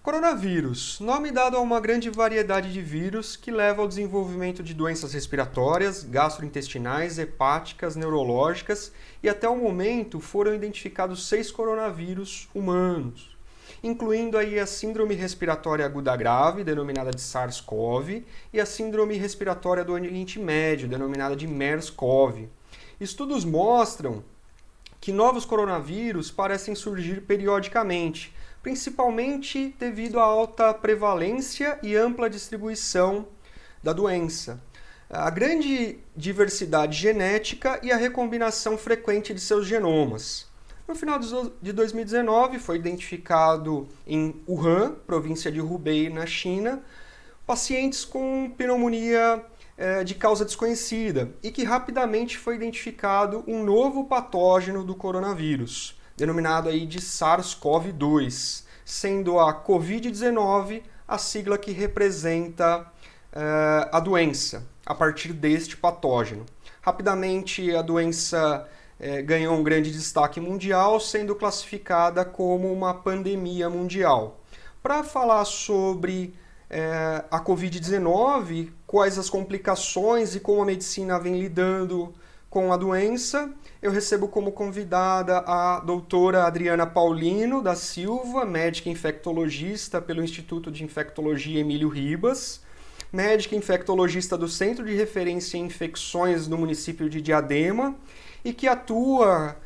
Coronavírus, nome dado a uma grande variedade de vírus que leva ao desenvolvimento de doenças respiratórias, gastrointestinais, hepáticas, neurológicas e até o momento foram identificados 6 coronavírus humanos, incluindo aí a síndrome respiratória aguda grave, denominada de SARS-CoV, e a síndrome respiratória do Oriente Médio, denominada de MERS-CoV. Estudos mostram que novos coronavírus parecem surgir periodicamente, principalmente devido à alta prevalência e ampla distribuição da doença, a grande diversidade genética e a recombinação frequente de seus genomas. No final de 2019, foi identificado em Wuhan, província de Hubei, na China, pacientes com pneumonia de causa desconhecida e que rapidamente foi identificado um novo patógeno do coronavírus, denominado aí de SARS-CoV-2, sendo a COVID-19 a sigla que representa a doença a partir deste patógeno. Rapidamente a doença ganhou um grande destaque mundial, sendo classificada como uma pandemia mundial. Para falar sobre a Covid-19, quais as complicações e como a medicina vem lidando com a doença, eu recebo como convidada a doutora Adriana Paulino da Silva, médica infectologista pelo Instituto de Infectologia Emílio Ribas, médica infectologista do Centro de Referência em Infecções no município de Diadema e que atua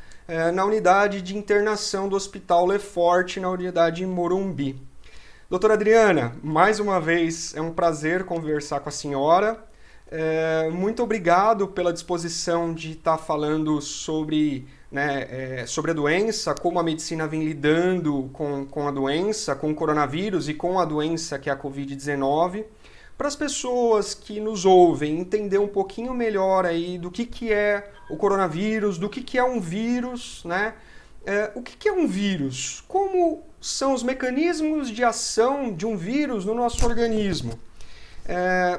na unidade de internação do Hospital Lefort, na unidade Morumbi. Doutora Adriana, mais uma vez é um prazer conversar com a senhora. Muito obrigado pela disposição de estar falando sobre a doença, como a medicina vem lidando com a doença, com o coronavírus e com a doença que é a Covid-19. Para as pessoas que nos ouvem entender um pouquinho melhor aí do que é o coronavírus, do que é um vírus, né? O que é um vírus? Como são os mecanismos de ação de um vírus no nosso organismo?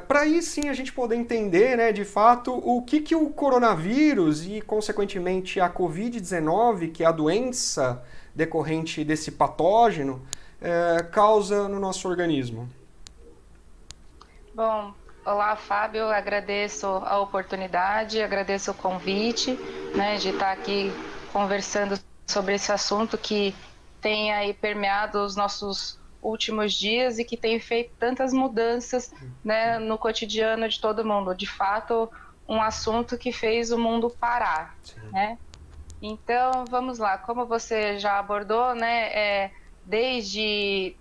Para aí sim a gente poder entender, né, de fato, o que o coronavírus e, consequentemente, a Covid-19, que é a doença decorrente desse patógeno, causa no nosso organismo. Bom, olá Fábio, agradeço a oportunidade, agradeço o convite, né, de estar aqui conversando sobre esse assunto que tem aí permeado os nossos últimos dias e que tem feito tantas mudanças, né, no cotidiano de todo mundo. De fato, um assunto que fez o mundo parar, né? Então, vamos lá, como você já abordou, né, desde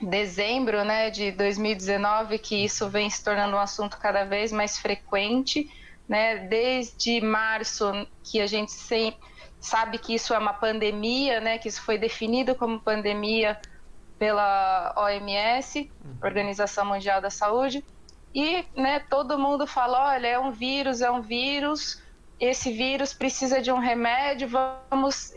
dezembro, né, de 2019, que isso vem se tornando um assunto cada vez mais frequente, né, desde março, que a gente sabe que isso é uma pandemia, né, que isso foi definido como pandemia pela OMS, Organização Mundial da Saúde, e, né, todo mundo fala, olha, é um vírus, esse vírus precisa de um remédio,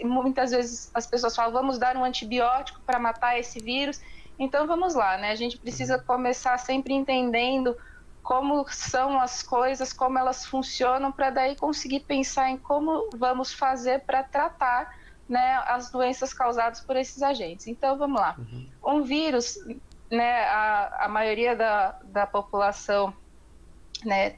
muitas vezes as pessoas falam, vamos dar um antibiótico para matar esse vírus. Então vamos lá, né? A gente precisa começar sempre entendendo como são as coisas, como elas funcionam, para daí conseguir pensar em como vamos fazer para tratar, né, as doenças causadas por esses agentes. Então vamos lá. Um vírus, né, a maioria da população, né,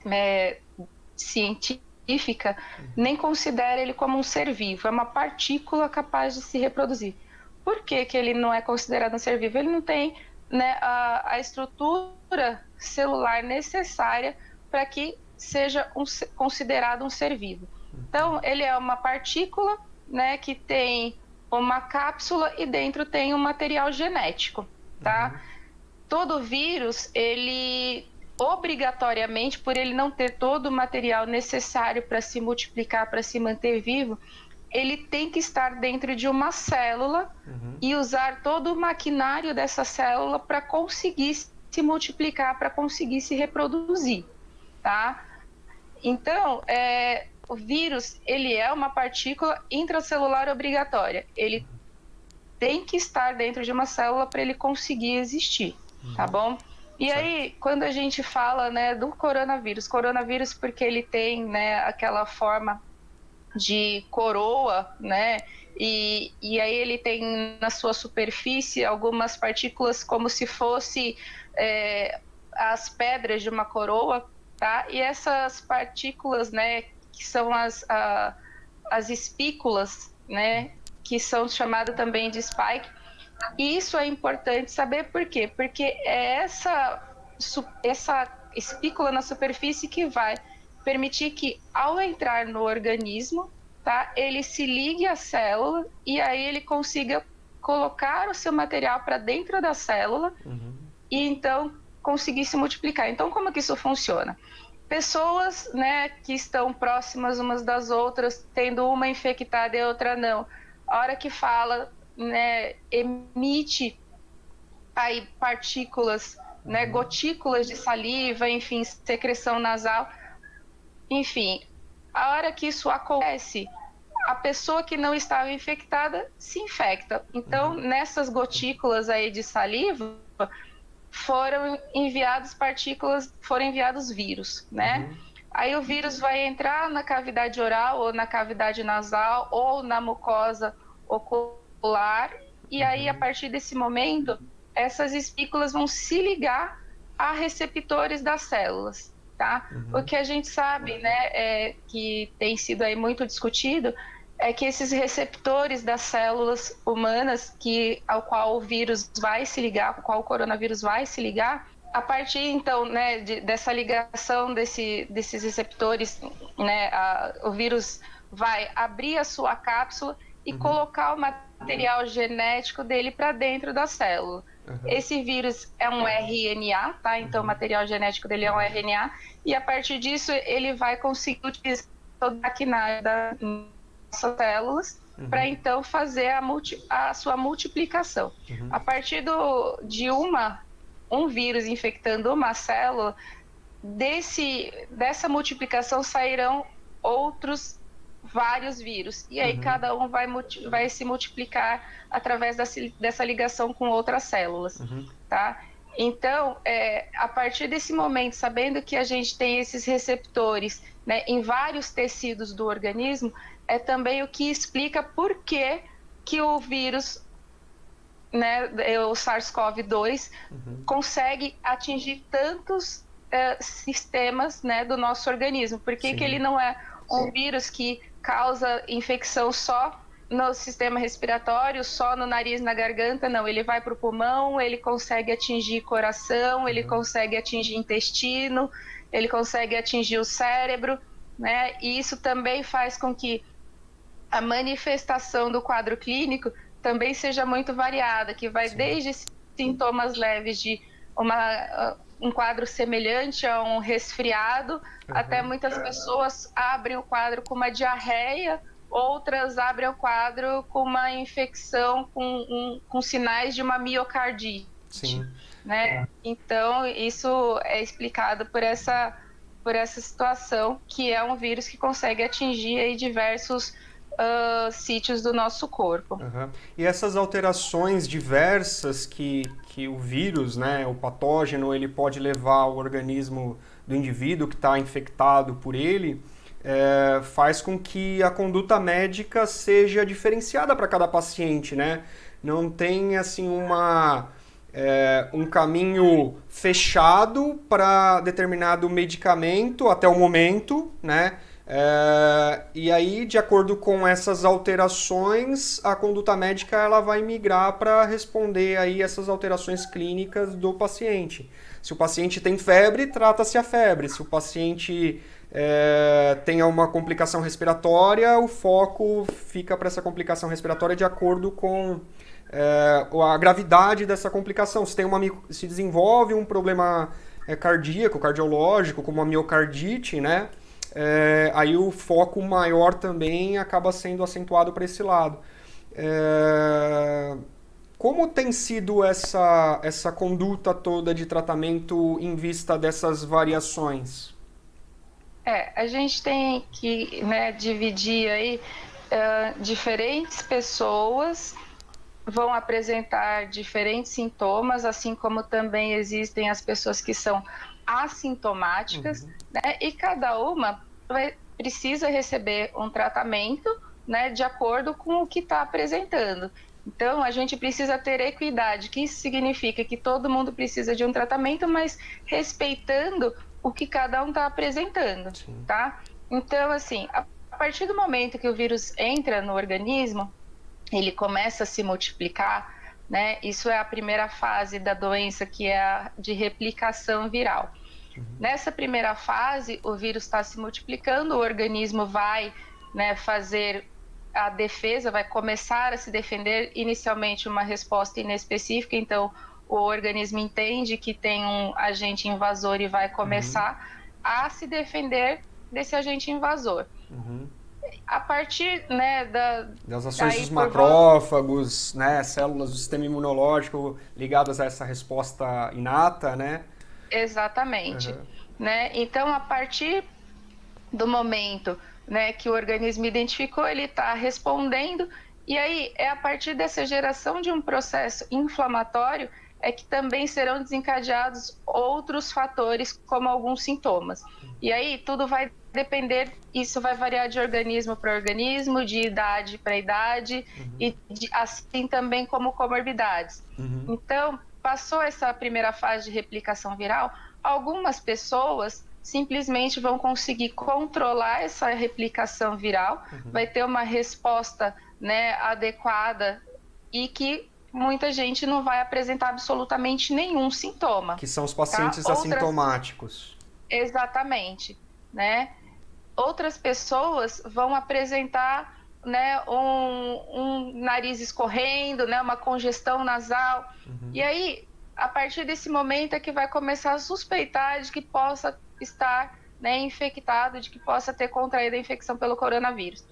científica nem considera ele como um ser vivo, é uma partícula capaz de se reproduzir. Por que ele não é considerado um ser vivo? Ele não tem, né, a estrutura celular necessária para que seja considerado um ser vivo. Então, ele é uma partícula, né, que tem uma cápsula e dentro tem um material genético, tá? Todo vírus, ele obrigatoriamente, por ele não ter todo o material necessário para se multiplicar, para se manter vivo, ele tem que estar dentro de uma célula e usar todo o maquinário dessa célula para conseguir se multiplicar, para conseguir se reproduzir, tá? Então, o vírus, ele é uma partícula intracelular obrigatória. Ele tem que estar dentro de uma célula para ele conseguir existir, tá bom? E aí, quando a gente fala, né, do coronavírus porque ele tem, né, aquela forma de coroa, né? E aí ele tem na sua superfície algumas partículas como se fosse as pedras de uma coroa, tá? E essas partículas, né, que são as espículas, né, que são chamadas também de spike. E isso é importante saber por quê? Porque é essa espícula na superfície que vai permitir que, ao entrar no organismo, tá, ele se ligue à célula e aí ele consiga colocar o seu material para dentro da célula e então conseguir se multiplicar. Então, como que isso funciona? Pessoas, né, que estão próximas umas das outras, tendo uma infectada e a outra não, a hora que fala, né, emite aí partículas, né, gotículas de saliva, enfim, secreção nasal, enfim, a hora que isso acontece, a pessoa que não estava infectada se infecta. Então, nessas gotículas aí de saliva, foram enviados vírus, né? Aí o vírus vai entrar na cavidade oral ou na cavidade nasal ou na mucosa ocular e aí a partir desse momento essas espículas vão se ligar a receptores das células, tá? O que a gente sabe, né, que tem sido aí muito discutido é que esses receptores das células humanas ao qual o vírus vai se ligar, ao qual o coronavírus vai se ligar, a partir então, né, dessa ligação desses receptores, né, o vírus vai abrir a sua cápsula e colocar o material genético dele para dentro da célula. Esse vírus é um RNA, tá? Então o material genético dele é um RNA e a partir disso ele vai conseguir utilizar toda a maquinária das nossas células para então fazer a sua multiplicação. A partir de um vírus infectando uma célula, dessa multiplicação sairão outros vários vírus. E aí cada um vai se multiplicar através dessa ligação com outras células. Tá? Então, a partir desse momento, sabendo que a gente tem esses receptores, né, em vários tecidos do organismo, é também o que explica por que o vírus, né, o SARS-CoV-2, consegue atingir tantos sistemas, né, do nosso organismo. Por que ele não é um vírus que causa infecção só no sistema respiratório, só no nariz, na garganta? Não, ele vai para o pulmão, ele consegue atingir coração, ele consegue atingir intestino, ele consegue atingir o cérebro, né? E isso também faz com que a manifestação do quadro clínico também seja muito variada, que vai desde sintomas leves de um quadro semelhante a um resfriado, até muitas pessoas abrem o quadro com uma diarreia, outras abrem o quadro com uma infecção com sinais de uma miocardite. Né? Então, isso é explicado por essa situação, que é um vírus que consegue atingir aí diversos sítios do nosso corpo. E essas alterações diversas que o vírus, né, o patógeno, ele pode levar ao organismo do indivíduo que está infectado por ele, faz com que a conduta médica seja diferenciada para cada paciente, né? Não tem assim um caminho fechado para determinado medicamento até o momento, né? E aí, de acordo com essas alterações, a conduta médica ela vai migrar para responder aí essas alterações clínicas do paciente. Se o paciente tem febre, trata-se a febre. Se o paciente tem uma complicação respiratória, o foco fica para essa complicação respiratória de acordo com a gravidade dessa complicação. Se desenvolve um problema cardíaco, cardiológico, como a miocardite, né? Aí o foco maior também acaba sendo acentuado para esse lado. Como tem sido essa conduta toda de tratamento em vista dessas variações? A gente tem que, né, dividir aí diferentes pessoas vão apresentar diferentes sintomas, assim como também existem as pessoas que são assintomáticas, né? E cada uma precisa receber um tratamento, né, de acordo com o que está apresentando. Então, a gente precisa ter equidade, que isso significa que todo mundo precisa de um tratamento, mas respeitando o que cada um está apresentando, Sim. tá? Então, assim, a partir do momento que o vírus entra no organismo, ele começa a se multiplicar, né? Isso é a primeira fase da doença, que é a de replicação viral. Nessa primeira fase, o vírus está se multiplicando, o organismo vai, né, fazer a defesa, vai começar a se defender, inicialmente uma resposta inespecífica, então o organismo entende que tem um agente invasor e vai começar a se defender desse agente invasor. A partir, né, Das ações daí dos por volta. macrófagos, né, células do sistema imunológico ligadas a essa resposta inata, né? Exatamente. Uhum. Né? Então, a partir do momento, né, que o organismo identificou, ele está respondendo, e aí é a partir dessa geração de um processo inflamatório é que também serão desencadeados outros fatores, como alguns sintomas. E aí tudo vai depender, isso vai variar de organismo para organismo, de idade para idade, e assim também como comorbidades. Então, passou essa primeira fase de replicação viral, algumas pessoas simplesmente vão conseguir controlar essa replicação viral, vai ter uma resposta, né, adequada e que muita gente não vai apresentar absolutamente nenhum sintoma. Que são os Tá? pacientes assintomáticos. Exatamente, né? Outras pessoas vão apresentar, né, um nariz escorrendo, né, uma congestão nasal. E aí, a partir desse momento é que vai começar a suspeitar de que possa estar, né, infectado, de que possa ter contraído a infecção pelo coronavírus.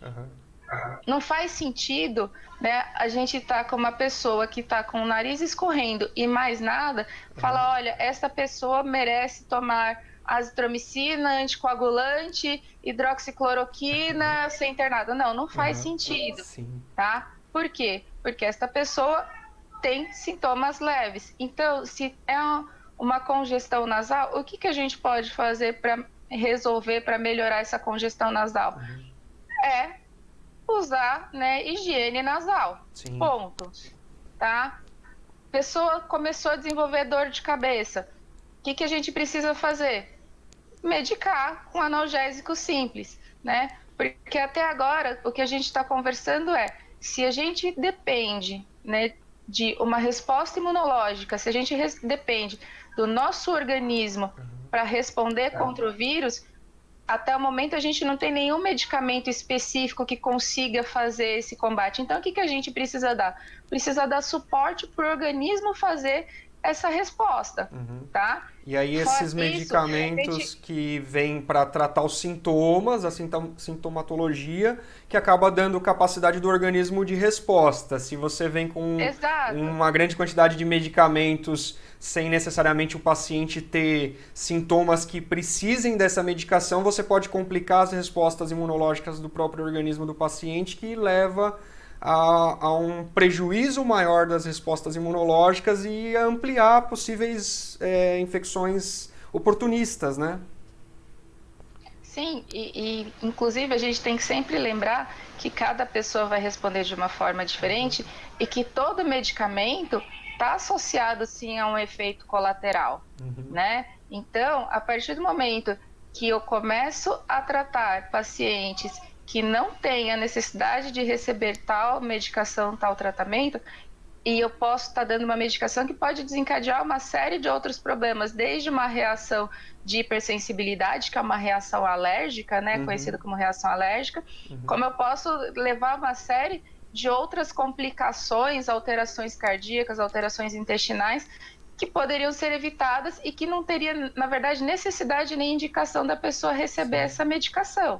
Não faz sentido, né, a gente tá com uma pessoa que está com o nariz escorrendo e mais nada, fala, olha, essa pessoa merece tomar azitromicina, anticoagulante, hidroxicloroquina, ser internada. Não faz sentido, Sim. tá? Por quê? Porque esta pessoa tem sintomas leves. Então, se é uma congestão nasal, o que a gente pode fazer para resolver, para melhorar essa congestão nasal? É usar, né, higiene nasal. Sim. Ponto. Tá? Pessoa começou a desenvolver dor de cabeça. O que a gente precisa fazer? Medicar com analgésico simples, né? Porque até agora o que a gente está conversando é se a gente depende, né, de uma resposta imunológica, se a gente depende do nosso organismo para responder contra o vírus, até o momento a gente não tem nenhum medicamento específico que consiga fazer esse combate. Então, o que a gente precisa dar? Precisa dar suporte para o organismo fazer essa resposta, tá? E aí esses medicamentos que vêm para tratar os sintomas, a sintomatologia, que acaba dando capacidade do organismo de resposta. Se você vem com uma grande quantidade de medicamentos sem necessariamente o paciente ter sintomas que precisem dessa medicação, você pode complicar as respostas imunológicas do próprio organismo do paciente, que leva a um prejuízo maior das respostas imunológicas e a ampliar possíveis infecções oportunistas, né? Sim, e inclusive a gente tem que sempre lembrar que cada pessoa vai responder de uma forma diferente e que todo medicamento está associado sim a um efeito colateral, né? Então, a partir do momento que eu começo a tratar pacientes que não têm a necessidade de receber tal medicação, tal tratamento, e eu posso estar dando uma medicação que pode desencadear uma série de outros problemas, desde uma reação de hipersensibilidade, que é uma reação alérgica, né, conhecida como reação alérgica, como eu posso levar uma série de outras complicações, alterações cardíacas, alterações intestinais, que poderiam ser evitadas e que não teria, na verdade, necessidade nem indicação da pessoa receber essa medicação,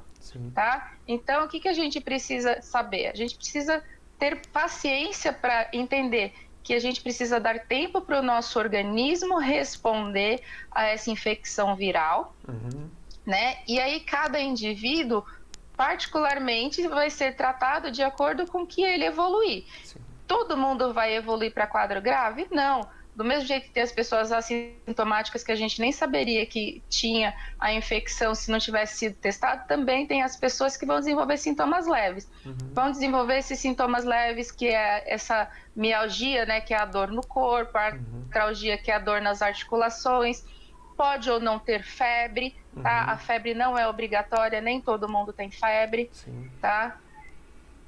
tá? Então, o que a gente precisa saber? A gente precisa ter paciência para entender que a gente precisa dar tempo para o nosso organismo responder a essa infecção viral, né? E aí cada indivíduo, particularmente, vai ser tratado de acordo com que ele evoluir. Todo mundo vai evoluir para quadro grave? Não. do mesmo jeito que tem as pessoas assintomáticas que a gente nem saberia que tinha a infecção se não tivesse sido testado, também tem as pessoas que vão desenvolver sintomas leves. Vão desenvolver esses sintomas leves, que é essa mialgia, né, que é a dor no corpo, a artralgia, que é a dor nas articulações. Pode ou não ter febre, tá? A febre não é obrigatória, nem todo mundo tem febre, tá?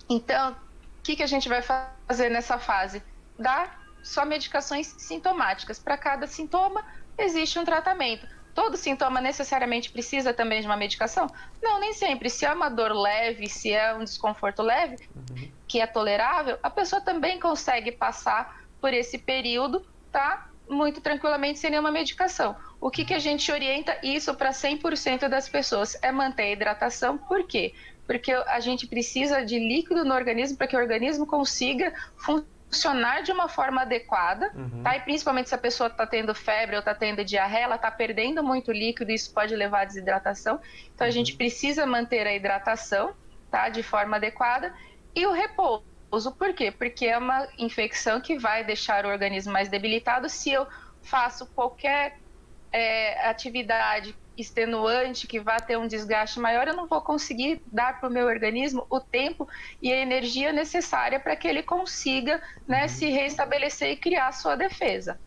Então, o que a gente vai fazer nessa fase? Dar só medicações sintomáticas. Para cada sintoma, existe um tratamento. Todo sintoma necessariamente precisa também de uma medicação? Não, nem sempre. Se é uma dor leve, se é um desconforto leve, que é tolerável, a pessoa também consegue passar por esse período, tá? Muito tranquilamente, sem nenhuma medicação. O que a gente orienta isso para 100% das pessoas? É manter a hidratação. Por quê? Porque a gente precisa de líquido no organismo para que o organismo consiga funcionar de uma forma adequada, tá? E principalmente se a pessoa está tendo febre ou está tendo diarreia, ela está perdendo muito líquido, isso pode levar à desidratação. Então a gente precisa manter a hidratação, tá? De forma adequada. E o repouso. Por quê? Porque é uma infecção que vai deixar o organismo mais debilitado. Se eu faço qualquer atividade extenuante que vai ter um desgaste maior, eu não vou conseguir dar para o meu organismo o tempo e a energia necessária para que ele consiga, né, se restabelecer e criar a sua defesa.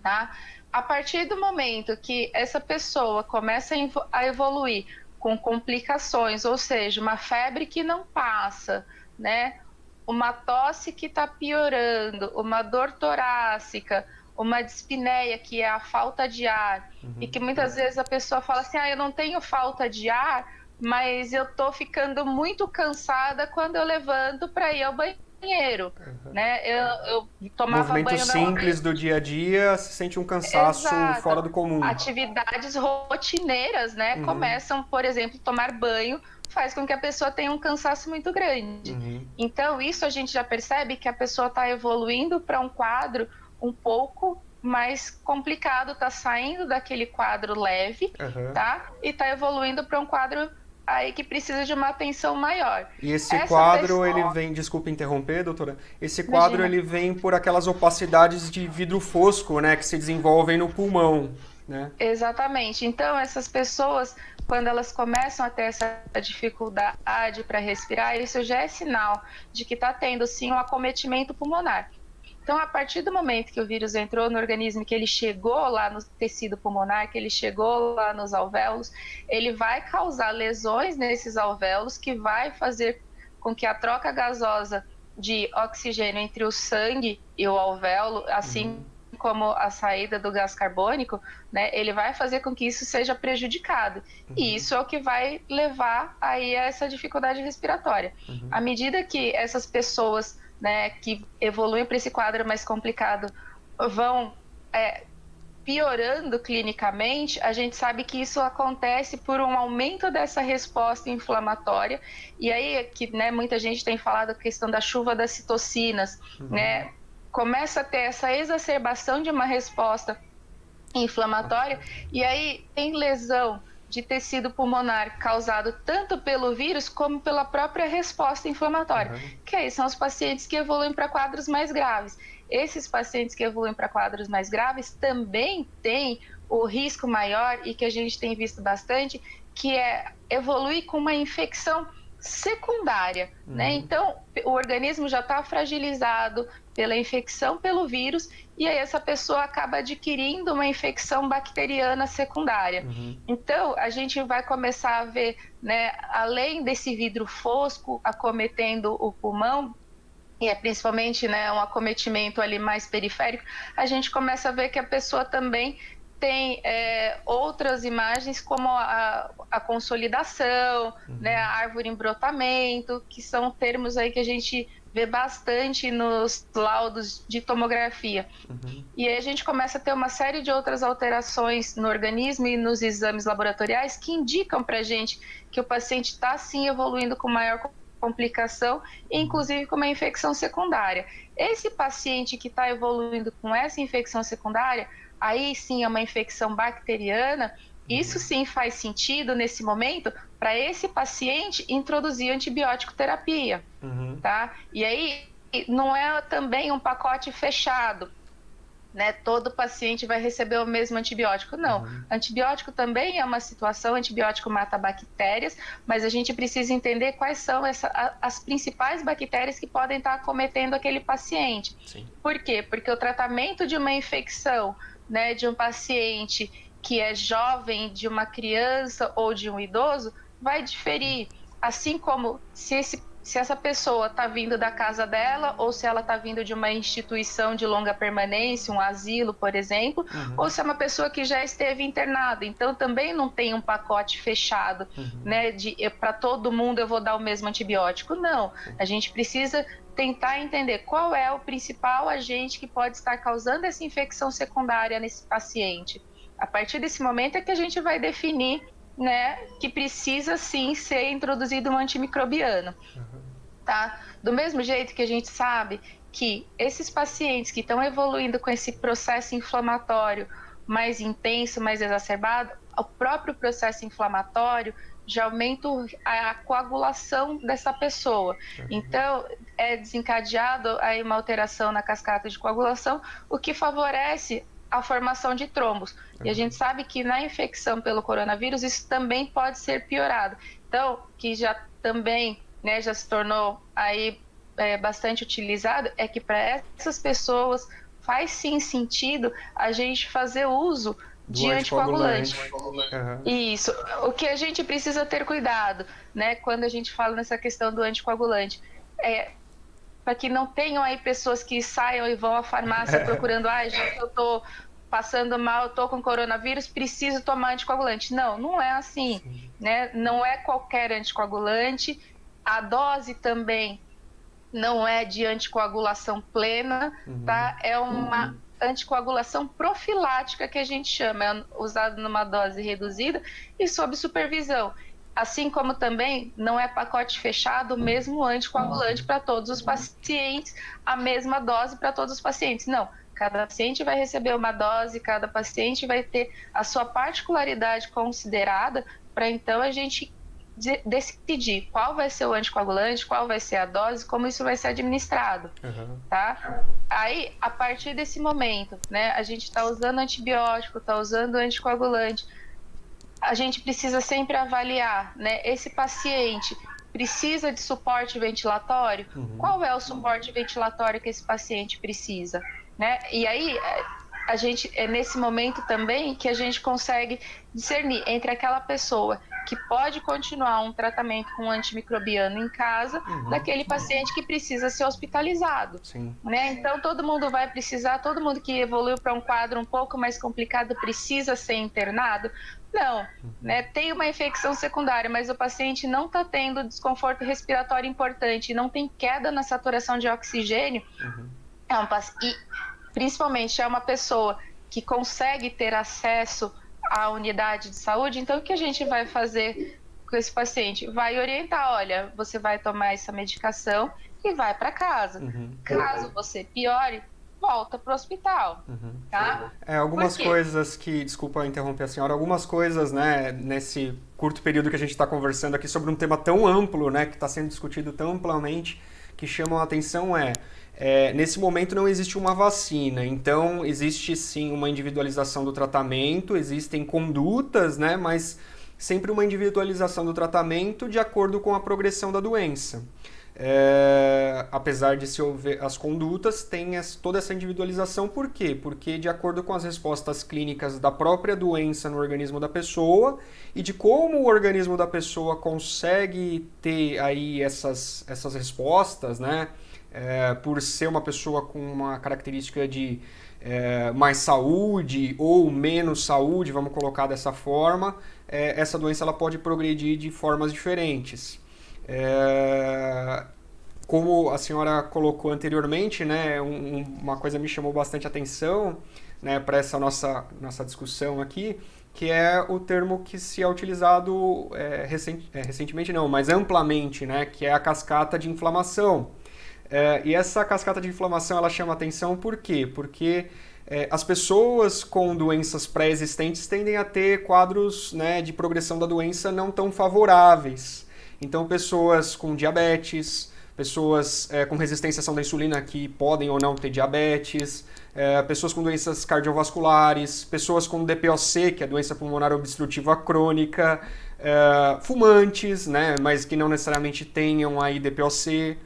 Tá? A partir do momento que essa pessoa começa a evoluir com complicações, ou seja, uma febre que não passa, né, uma tosse que está piorando, uma dor torácica, uma dispneia, que é a falta de ar, e que muitas vezes a pessoa fala assim, eu não tenho falta de ar, mas eu tô ficando muito cansada quando eu levanto para ir ao banheiro, né? Eu tomava Movimento banho simples do dia a dia, se sente um cansaço fora do comum. Atividades rotineiras, né? Começam, por exemplo, tomar banho faz com que a pessoa tenha um cansaço muito grande. Então, isso a gente já percebe que a pessoa está evoluindo para um quadro um pouco mais complicado, está saindo daquele quadro leve, tá? E está evoluindo para um quadro aí que precisa de uma atenção maior. E esse quadro, ele vem, desculpa interromper, doutora, esse quadro, ele vem por aquelas opacidades de vidro fosco, né, que se desenvolvem no pulmão, né? Exatamente. Então, essas pessoas, quando elas começam a ter essa dificuldade para respirar, isso já é sinal de que está tendo, sim, um acometimento pulmonar. Então, a partir do momento que o vírus entrou no organismo, que ele chegou lá no tecido pulmonar, que ele chegou lá nos alvéolos, ele vai causar lesões nesses alvéolos, que vai fazer com que a troca gasosa de oxigênio entre o sangue e o alvéolo, assim como a saída do gás carbônico, né, ele vai fazer com que isso seja prejudicado. E isso é o que vai levar aí a essa dificuldade respiratória. À medida que essas pessoas, né, que evoluem para esse quadro mais complicado vão piorando clinicamente, a gente sabe que isso acontece por um aumento dessa resposta inflamatória. E aí, que, né, muita gente tem falado a questão da chuva das citocinas, né? Começa a ter essa exacerbação de uma resposta inflamatória, e aí tem lesão de tecido pulmonar causado tanto pelo vírus como pela própria resposta inflamatória, que aí são os pacientes que evoluem para quadros mais graves. Esses pacientes que evoluem para quadros mais graves também têm o risco maior, e que a gente tem visto bastante, que é evoluir com uma infecção secundária, né? Então, o organismo já está fragilizado pela infecção pelo vírus, e aí essa pessoa acaba adquirindo uma infecção bacteriana secundária. Então, a gente vai começar a ver, né, além desse vidro fosco acometendo o pulmão, e é principalmente, né, um acometimento ali mais periférico, a gente começa a ver que a pessoa também tem outras imagens, como a consolidação, né, a árvore em brotamento, que são termos aí que a gente vê bastante nos laudos de tomografia. E aí a gente começa a ter uma série de outras alterações no organismo e nos exames laboratoriais que indicam para a gente que o paciente está, sim, evoluindo com maior complicação, inclusive com uma infecção secundária. Esse paciente que está evoluindo com essa infecção secundária, aí sim é uma infecção bacteriana, isso sim faz sentido nesse momento para esse paciente introduzir antibiótico terapia, tá? E aí não é também um pacote fechado, né, todo paciente vai receber o mesmo antibiótico. Não, antibiótico também é uma situação, antibiótico mata bactérias, mas a gente precisa entender quais são as principais bactérias que podem estar acometendo aquele paciente. Sim. Por quê? Porque o tratamento de uma infecção, né, de um paciente que é jovem, de uma criança ou de um idoso, vai diferir. Assim como se essa pessoa está vindo da casa dela ou se ela está vindo de uma instituição de longa permanência, um asilo, por exemplo, ou se é uma pessoa que já esteve internada. Então, também não tem um pacote fechado, né, para todo mundo eu vou dar o mesmo antibiótico. Não, a gente precisa tentar entender qual é o principal agente que pode estar causando essa infecção secundária nesse paciente. A partir desse momento é que a gente vai definir, né, que precisa sim ser introduzido um antimicrobiano, tá? Do mesmo jeito que a gente sabe que esses pacientes que estão evoluindo com esse processo inflamatório mais intenso, mais exacerbado, o próprio processo inflamatório já aumenta a coagulação dessa pessoa. Então, é desencadeado aí uma alteração na cascata de coagulação, o que favorece a formação de trombos. E a gente sabe que na infecção pelo coronavírus isso também pode ser piorado. Então, que já também, né, já se tornou aí bastante utilizado, é que para essas pessoas faz sim sentido a gente fazer uso de anticoagulante. Isso. O que a gente precisa ter cuidado, né, quando a gente fala nessa questão do anticoagulante, para que não tenham aí pessoas que saiam e vão à farmácia procurando, gente, eu tô passando mal, eu tô com coronavírus, preciso tomar anticoagulante. Não, não é assim, né? Não é qualquer anticoagulante. A dose também não é de anticoagulação plena, tá? É uma anticoagulação profilática que a gente chama, é usado numa dose reduzida e sob supervisão. Assim como também não é pacote fechado o mesmo anticoagulante para todos os pacientes, a mesma dose para todos os pacientes. Não, cada paciente vai receber uma dose, cada paciente vai ter a sua particularidade considerada para então a gente decidir qual vai ser o anticoagulante, qual vai ser a dose, como isso vai ser administrado, tá? Aí, a partir desse momento, né, a gente está usando antibiótico, está usando anticoagulante, a gente precisa sempre avaliar, né, esse paciente precisa de suporte ventilatório? Qual é o suporte ventilatório que esse paciente precisa, né? E aí, a gente, é nesse momento também que a gente consegue discernir entre aquela pessoa que pode continuar um tratamento com antimicrobiano em casa, daquele paciente que precisa ser hospitalizado. Né? Então, todo mundo vai precisar, todo mundo que evoluiu para um quadro um pouco mais complicado precisa ser internado? Não, né? Tem uma infecção secundária, mas o paciente não está tendo desconforto respiratório importante, não tem queda na saturação de oxigênio, e principalmente é uma pessoa que consegue ter acesso à unidade de saúde, então o que a gente vai fazer com esse paciente? Vai orientar, olha, você vai tomar essa medicação e vai para casa. Caso você piore, volta para o hospital, tá? Algumas coisas que, desculpa interromper a senhora, algumas coisas, né, nesse curto período que a gente está conversando aqui sobre um tema tão amplo, né, que está sendo discutido tão amplamente, que chamam a atenção nesse momento não existe uma vacina, então existe sim uma individualização do tratamento, existem condutas, né, mas sempre uma individualização do tratamento de acordo com a progressão da doença. Apesar de se houver as condutas, tem toda essa individualização. Por quê? Porque de acordo com as respostas clínicas da própria doença no organismo da pessoa e de como o organismo da pessoa consegue ter aí essas respostas, né? Por ser uma pessoa com uma característica de mais saúde ou menos saúde, vamos colocar dessa forma, essa doença ela pode progredir de formas diferentes. Como a senhora colocou anteriormente, né, uma coisa me chamou bastante atenção, né, para essa nossa discussão aqui, que é o termo que se é utilizado recentemente não, mas amplamente, né, que é a cascata de inflamação. E essa cascata de inflamação ela chama atenção por quê? Porque as pessoas com doenças pré-existentes tendem a ter quadros, né, de progressão da doença não tão favoráveis. Então, pessoas com diabetes, pessoas com resistência à ação da insulina que podem ou não ter diabetes, pessoas com doenças cardiovasculares, pessoas com DPOC, que é doença pulmonar obstrutiva crônica, fumantes, né, mas que não necessariamente tenham aí DPOC,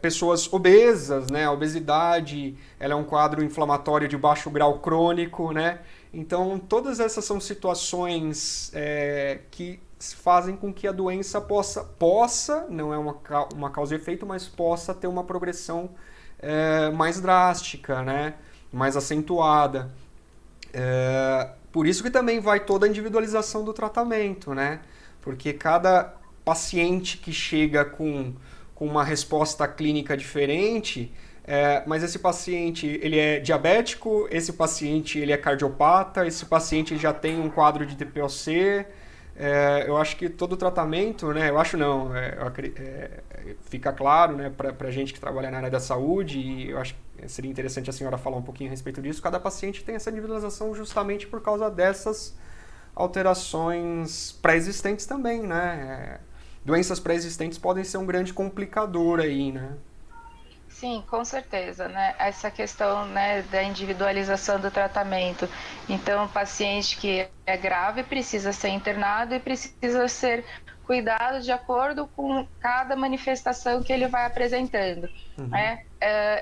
pessoas obesas, né, a obesidade, ela é um quadro inflamatório de baixo grau crônico, né, então todas essas são situações que fazem com que a doença possa, não é uma causa e efeito, mas possa ter uma progressão mais drástica, né? Mais acentuada. Por isso que também vai toda a individualização do tratamento, né? Porque cada paciente que chega com uma resposta clínica diferente, mas esse paciente ele é diabético, esse paciente ele é cardiopata, esse paciente já tem um quadro de TPOC. Eu acho que todo o tratamento, né, eu acho não, fica claro, né, para gente que trabalha na área da saúde, e eu acho que seria interessante a senhora falar um pouquinho a respeito disso. Cada paciente tem essa individualização justamente por causa dessas alterações pré-existentes também, né? Doenças pré-existentes podem ser um grande complicador aí, né? Sim, com certeza, né? Essa questão, né, da individualização do tratamento. Então, o paciente que é grave precisa ser internado e precisa ser cuidado de acordo com cada manifestação que ele vai apresentando, né?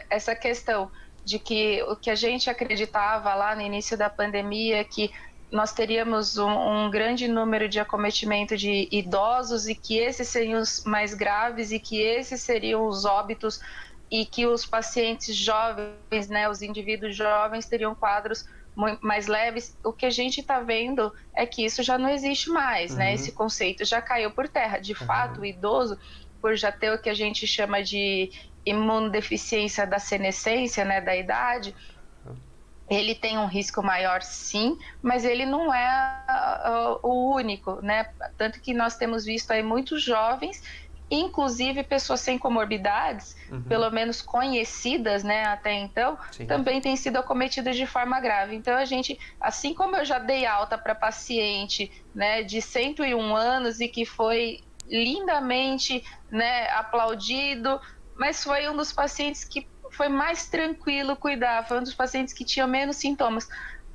Essa questão de que o que a gente acreditava lá no início da pandemia, que nós teríamos um grande número de acometimento de idosos e que esses seriam os mais graves e que esses seriam os óbitos e que os pacientes jovens, né, os indivíduos jovens teriam quadros mais leves. O que a gente está vendo é que isso já não existe mais, né? Esse conceito já caiu por terra. De fato, o idoso, por já ter o que a gente chama de imunodeficiência da senescência, né, da idade, ele tem um risco maior, sim, mas ele não é o único, né? Tanto que nós temos visto aí muitos jovens, inclusive pessoas sem comorbidades, pelo menos conhecidas, né, até então, sim, também têm sido acometidas de forma grave. Então, a gente, assim como eu já dei alta para paciente, né, de 101 anos e que foi lindamente, né, aplaudido, mas foi um dos pacientes que foi mais tranquilo cuidar, foi um dos pacientes que tinha menos sintomas.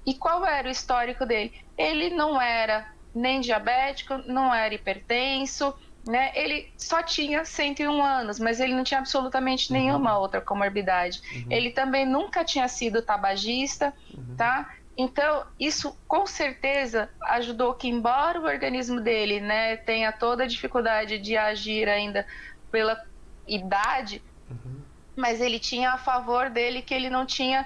E qual era o histórico dele? Ele não era nem diabético, não era hipertenso, né? Ele só tinha 101 anos, mas ele não tinha absolutamente nenhuma outra comorbidade. Ele também nunca tinha sido tabagista, tá? Então, isso com certeza ajudou que, embora o organismo dele, né, tenha toda a dificuldade de agir ainda pela idade, mas ele tinha a favor dele que ele não tinha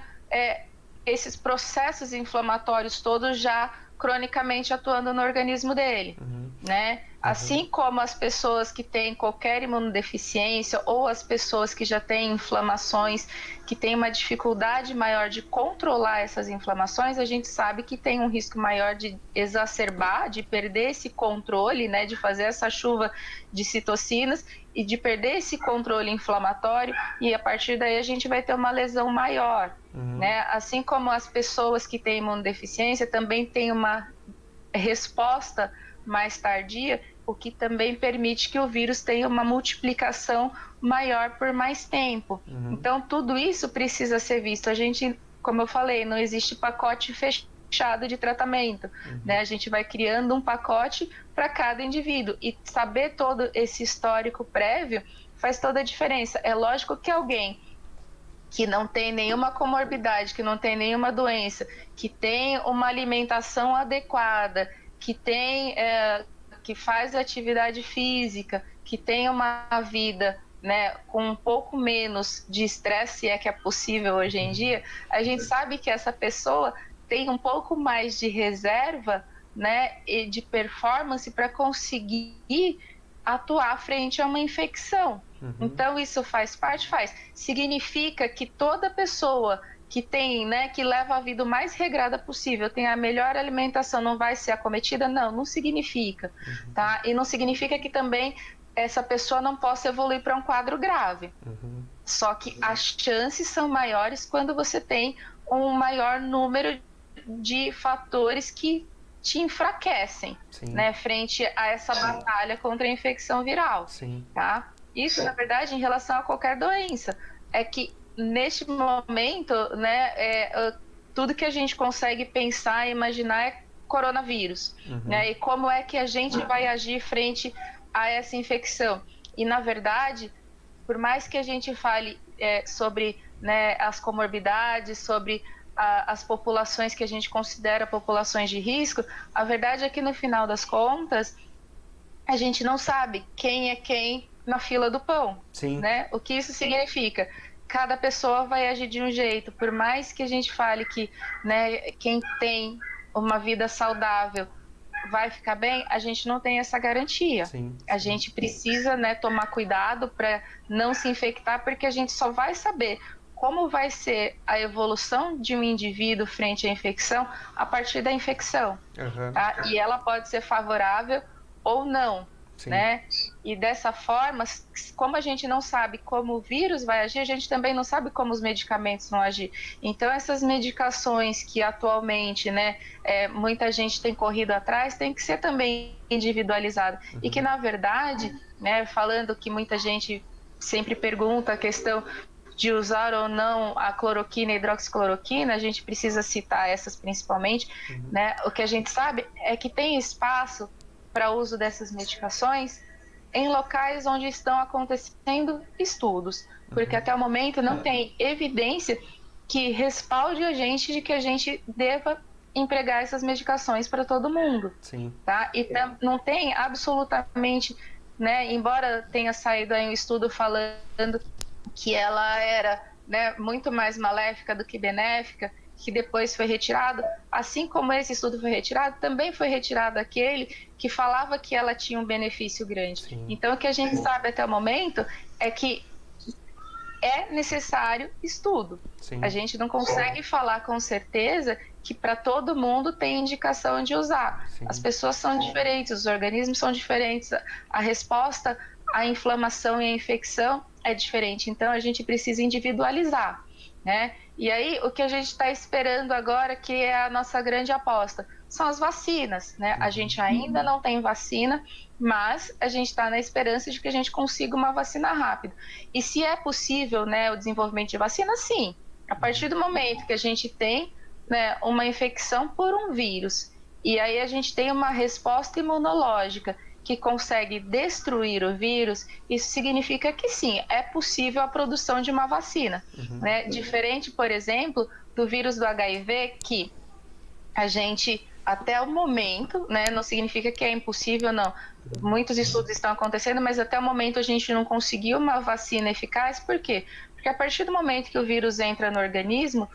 esses processos inflamatórios todos já cronicamente atuando no organismo dele, né? Assim como as pessoas que têm qualquer imunodeficiência ou as pessoas que já têm inflamações, que têm uma dificuldade maior de controlar essas inflamações, a gente sabe que tem um risco maior de exacerbar, de perder esse controle, né, de fazer essa chuva de citocinas e de perder esse controle inflamatório, e a partir daí a gente vai ter uma lesão maior, né? Assim como as pessoas que têm imunodeficiência também têm uma resposta mais tardia, o que também permite que o vírus tenha uma multiplicação maior por mais tempo. Então, tudo isso precisa ser visto. A gente, como eu falei, não existe pacote fechado de tratamento, né? A gente vai criando um pacote para cada indivíduo, e saber todo esse histórico prévio faz toda a diferença. É lógico que alguém que não tem nenhuma comorbidade, que não tem nenhuma doença, que tem uma alimentação adequada, que tem, que faz atividade física, que tem uma vida, né, com um pouco menos de estresse, se é que é possível hoje em dia, a gente sabe que essa pessoa tem um pouco mais de reserva, né, e de performance para conseguir atuar frente a uma infecção. Então, isso faz parte? Faz. Significa que toda pessoa que tem, né, que leva a vida o mais regrada possível, tem a melhor alimentação, não vai ser acometida? Não, não significa, tá? E não significa que também essa pessoa não possa evoluir para um quadro grave. Só que as chances são maiores quando você tem um maior número de fatores que te enfraquecem, né, frente a essa batalha contra a infecção viral, tá? Isso, na verdade, em relação a qualquer doença, é que neste momento, né, tudo que a gente consegue pensar e imaginar é coronavírus, né? E como é que a gente vai agir frente a essa infecção? E, na verdade, por mais que a gente fale sobre, né, as comorbidades, sobre as populações que a gente considera populações de risco, a verdade é que, no final das contas, a gente não sabe quem é quem na fila do pão, Sim. né? O que isso significa? Cada pessoa vai agir de um jeito, por mais que a gente fale que, né, quem tem uma vida saudável vai ficar bem, a gente não tem essa garantia. Sim, A sim. gente precisa, né, tomar cuidado para não se infectar, porque a gente só vai saber como vai ser a evolução de um indivíduo frente à infecção a partir da infecção, tá? E ela pode ser favorável ou não, Sim. né? E dessa forma, como a gente não sabe como o vírus vai agir, a gente também não sabe como os medicamentos vão agir. Então, essas medicações que atualmente, né, muita gente tem corrido atrás, tem que ser também individualizada. E que, na verdade, né, falando que muita gente sempre pergunta a questão de usar ou não a cloroquina e a hidroxicloroquina, a gente precisa citar essas principalmente, né? O que a gente sabe é que tem espaço para uso dessas medicações em locais onde estão acontecendo estudos, porque até o momento não tem evidência que respalde a gente de que a gente deva empregar essas medicações para todo mundo. Sim. Tá? E não tem absolutamente, né, embora tenha saído aí um estudo falando que ela era, né, muito mais maléfica do que benéfica, que depois foi retirado, assim como esse estudo foi retirado, também foi retirado aquele que falava que ela tinha um benefício grande. Sim. Então, o que a gente sabe até o momento é que é necessário estudo. Sim. A gente não consegue falar com certeza que para todo mundo tem indicação de usar. Sim. As pessoas são diferentes, os organismos são diferentes, a resposta à inflamação e à infecção é diferente. Então, a gente precisa individualizar, né? E aí, o que a gente está esperando agora, que é a nossa grande aposta, são as vacinas, né? A gente ainda não tem vacina, mas a gente está na esperança de que a gente consiga uma vacina rápida. E se é possível, né, o desenvolvimento de vacina, sim. A partir do momento que a gente tem, né, uma infecção por um vírus, e aí a gente tem uma resposta imunológica que consegue destruir o vírus, isso significa que sim, é possível a produção de uma vacina, né? Diferente, por exemplo, do vírus do HIV, que a gente, até o momento, né, não significa que é impossível, não. Muitos estudos estão acontecendo, mas até o momento a gente não conseguiu uma vacina eficaz. Por quê? Porque a partir do momento que o vírus entra no organismo,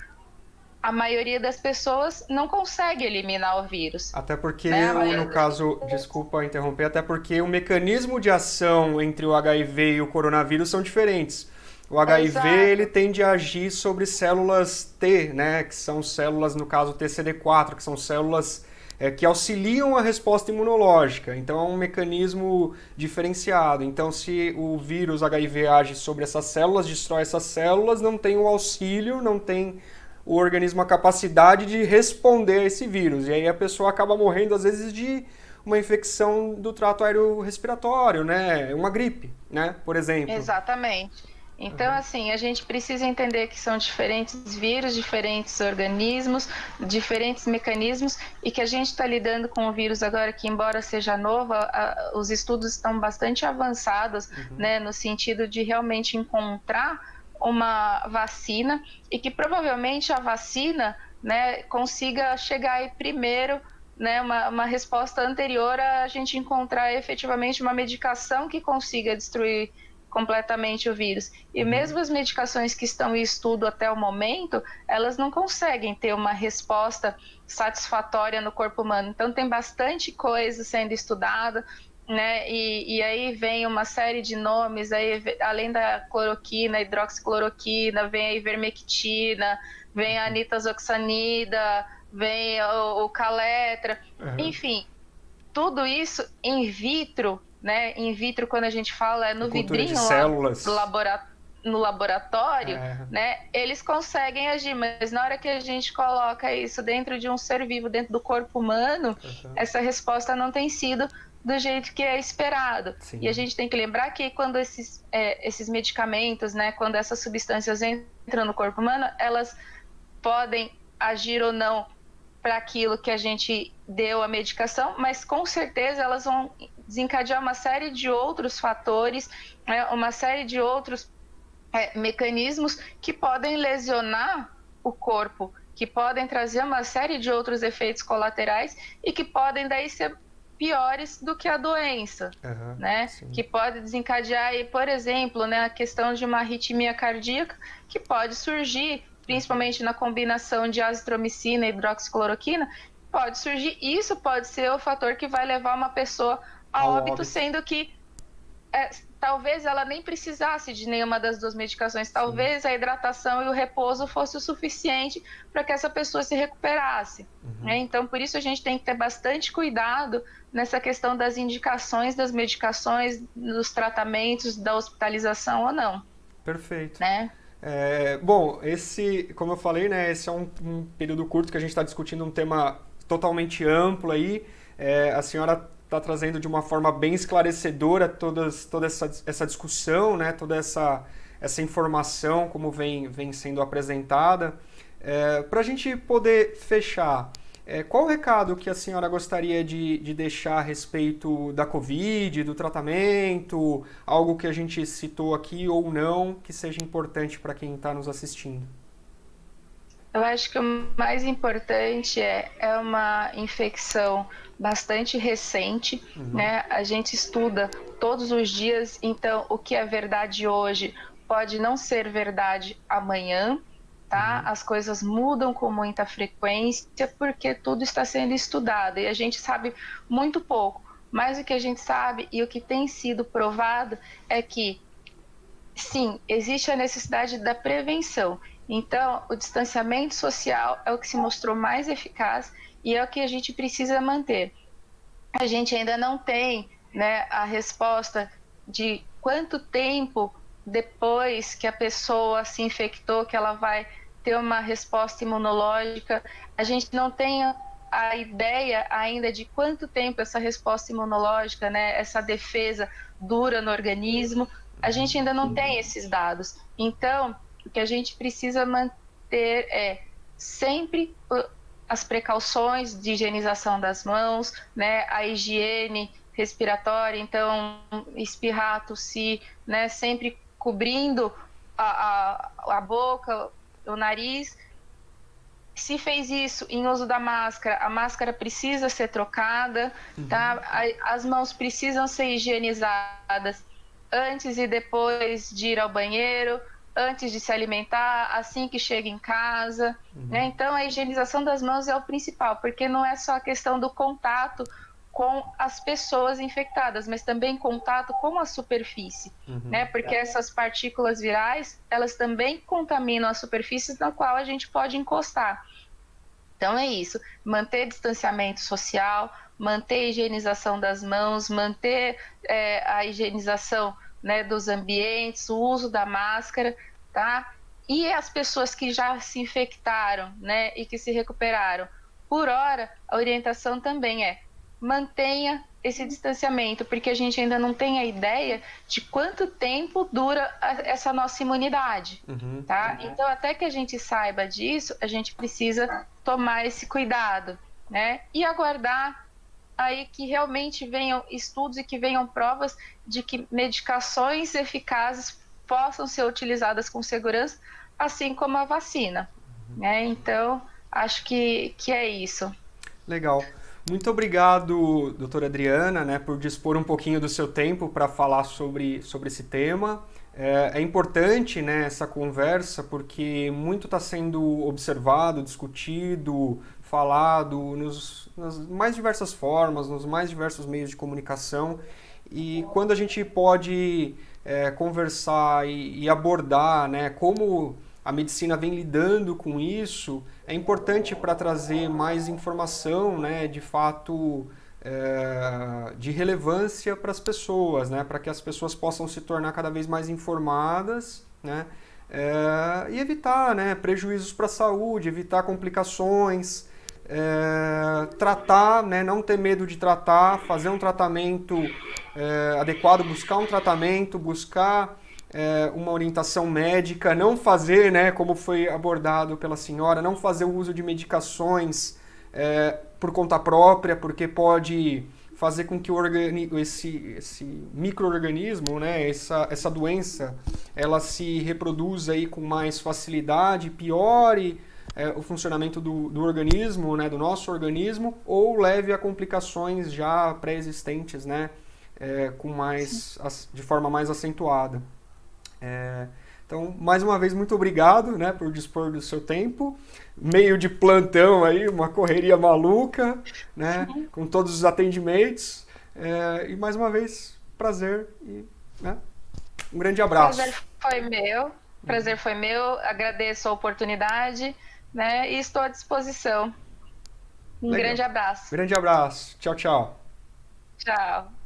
a maioria das pessoas não consegue eliminar o vírus. Até porque, né? no caso, desculpa interromper, até porque o mecanismo de ação entre o HIV e o coronavírus são diferentes. O HIV, Exato. ele tende a agir sobre células T, né, que são células, no caso, TCD4, que são células que auxiliam a resposta imunológica. Então, é um mecanismo diferenciado. Então, se o vírus HIV age sobre essas células, destrói essas células, não tem o auxílio, não tem o organismo a capacidade de responder a esse vírus. E aí a pessoa acaba morrendo, às vezes, de uma infecção do trato aerorrespiratório, né? Uma gripe, né? Por exemplo. Exatamente. Então, assim, a gente precisa entender que são diferentes vírus, diferentes organismos, diferentes mecanismos, e que a gente está lidando com o vírus agora que, embora seja novo, os estudos estão bastante avançados, né, no sentido de realmente encontrar uma vacina, e que provavelmente a vacina, né, consiga chegar aí primeiro, né, uma resposta anterior a gente encontrar efetivamente uma medicação que consiga destruir completamente o vírus. E mesmo as medicações que estão em estudo até o momento, elas não conseguem ter uma resposta satisfatória no corpo humano. Então tem bastante coisa sendo estudada, né? E aí vem uma série de nomes, aí, além da cloroquina, hidroxicloroquina, vem a ivermectina, vem a nitazoxanida, vem o caletra, enfim, tudo isso in vitro, né? In vitro, quando a gente fala, é no vidrinho lá no laboratório, né? Eles conseguem agir, mas na hora que a gente coloca isso dentro de um ser vivo, dentro do corpo humano, essa resposta não tem sido do jeito que é esperado. Sim. E a gente tem que lembrar que quando esses medicamentos, né, quando essas substâncias entram entram no corpo humano, elas podem agir ou não para aquilo que a gente deu a medicação, mas com certeza elas vão desencadear uma série de outros fatores, né, uma série de outros mecanismos que podem lesionar o corpo, que podem trazer uma série de outros efeitos colaterais e que podem daí ser piores do que a doença, né? Que pode desencadear aí, por exemplo, né, a questão de uma arritmia cardíaca que pode surgir, principalmente na combinação de azitromicina e hidroxicloroquina, pode surgir. Isso pode ser o fator que vai levar uma pessoa a óbito, sendo que talvez ela nem precisasse de nenhuma das duas medicações. Talvez a hidratação e o repouso fosse o suficiente para que essa pessoa se recuperasse. Né? Então, por isso a gente tem que ter bastante cuidado nessa questão das indicações das medicações, dos tratamentos, da hospitalização ou não. Perfeito. Né? Bom, como eu falei, né, esse é um período curto que a gente está discutindo um tema totalmente amplo aí. A senhora está trazendo de uma forma bem esclarecedora toda essa discussão, né, toda essa informação como vem sendo apresentada. Para a gente poder fechar, qual o recado que a senhora gostaria de deixar a respeito da Covid, do tratamento, algo que a gente citou aqui ou não, que seja importante para quem está nos assistindo? Eu acho que o mais importante é uma infecção bastante recente, né? A gente estuda todos os dias, então o que é verdade hoje pode não ser verdade amanhã, tá? As coisas mudam com muita frequência porque tudo está sendo estudado e a gente sabe muito pouco. Mas o que a gente sabe e o que tem sido provado é que, sim, existe a necessidade da prevenção. Então, o distanciamento social é o que se mostrou mais eficaz e é o que a gente precisa manter. A gente ainda não tem, né, a resposta de quanto tempo depois que a pessoa se infectou que ela vai ter uma resposta imunológica. A gente não tem a ideia ainda de quanto tempo essa resposta imunológica, né, essa defesa dura no organismo. A gente ainda não tem esses dados. Então, o que a gente precisa manter é sempre as precauções de higienização das mãos, né, a higiene respiratória, então espirrar, tossir, né, sempre cobrindo a boca, o nariz. Se fez isso em uso da máscara, a máscara precisa ser trocada, tá? As mãos precisam ser higienizadas antes e depois de ir ao banheiro, antes de se alimentar, assim que chega em casa, né? Então a higienização das mãos é o principal, porque não é só a questão do contato com as pessoas infectadas, mas também contato com a superfície, né? Porque essas partículas virais, elas também contaminam as superfícies na qual a gente pode encostar. Então é isso, manter distanciamento social, manter a higienização das mãos, manter a higienização, né, dos ambientes, o uso da máscara, tá? E as pessoas que já se infectaram, né, e que se recuperaram, por hora, a orientação também é mantenha esse distanciamento, porque a gente ainda não tem a ideia de quanto tempo dura essa nossa imunidade, tá? Então, até que a gente saiba disso, a gente precisa tomar esse cuidado, né? E aguardar aí que realmente venham estudos e que venham provas de que medicações eficazes possam ser utilizadas com segurança, assim como a vacina, né? Então, acho que é isso. Legal. Muito obrigado, doutora Adriana, né, por dispor um pouquinho do seu tempo para falar sobre esse tema. É importante, né, essa conversa porque muito está sendo observado, discutido, falado nas mais diversas formas, nos mais diversos meios de comunicação. E quando a gente pode conversar e abordar, né, como a medicina vem lidando com isso, é importante para trazer mais informação, né, de fato, de relevância para as pessoas, né, para que as pessoas possam se tornar cada vez mais informadas, né, e evitar, né, prejuízos para a saúde, evitar complicações, tratar, né, não ter medo de tratar, fazer um tratamento adequado, buscar um tratamento, buscar uma orientação médica, não fazer, né, como foi abordado pela senhora, não fazer o uso de medicações por conta própria, porque pode fazer com que esse micro-organismo, né, essa doença, ela se reproduza aí com mais facilidade, piore o funcionamento do organismo, né, do nosso organismo, ou leve a complicações já pré-existentes, né, de forma mais acentuada. Então, mais uma vez, muito obrigado, né, por dispor do seu tempo. Meio de plantão aí, uma correria maluca, né, com todos os atendimentos. E mais uma vez, prazer e, né, um grande abraço. Prazer foi meu. Agradeço a oportunidade, né, e estou à disposição. Um Legal. grande abraço. Grande abraço. Tchau, tchau. Tchau.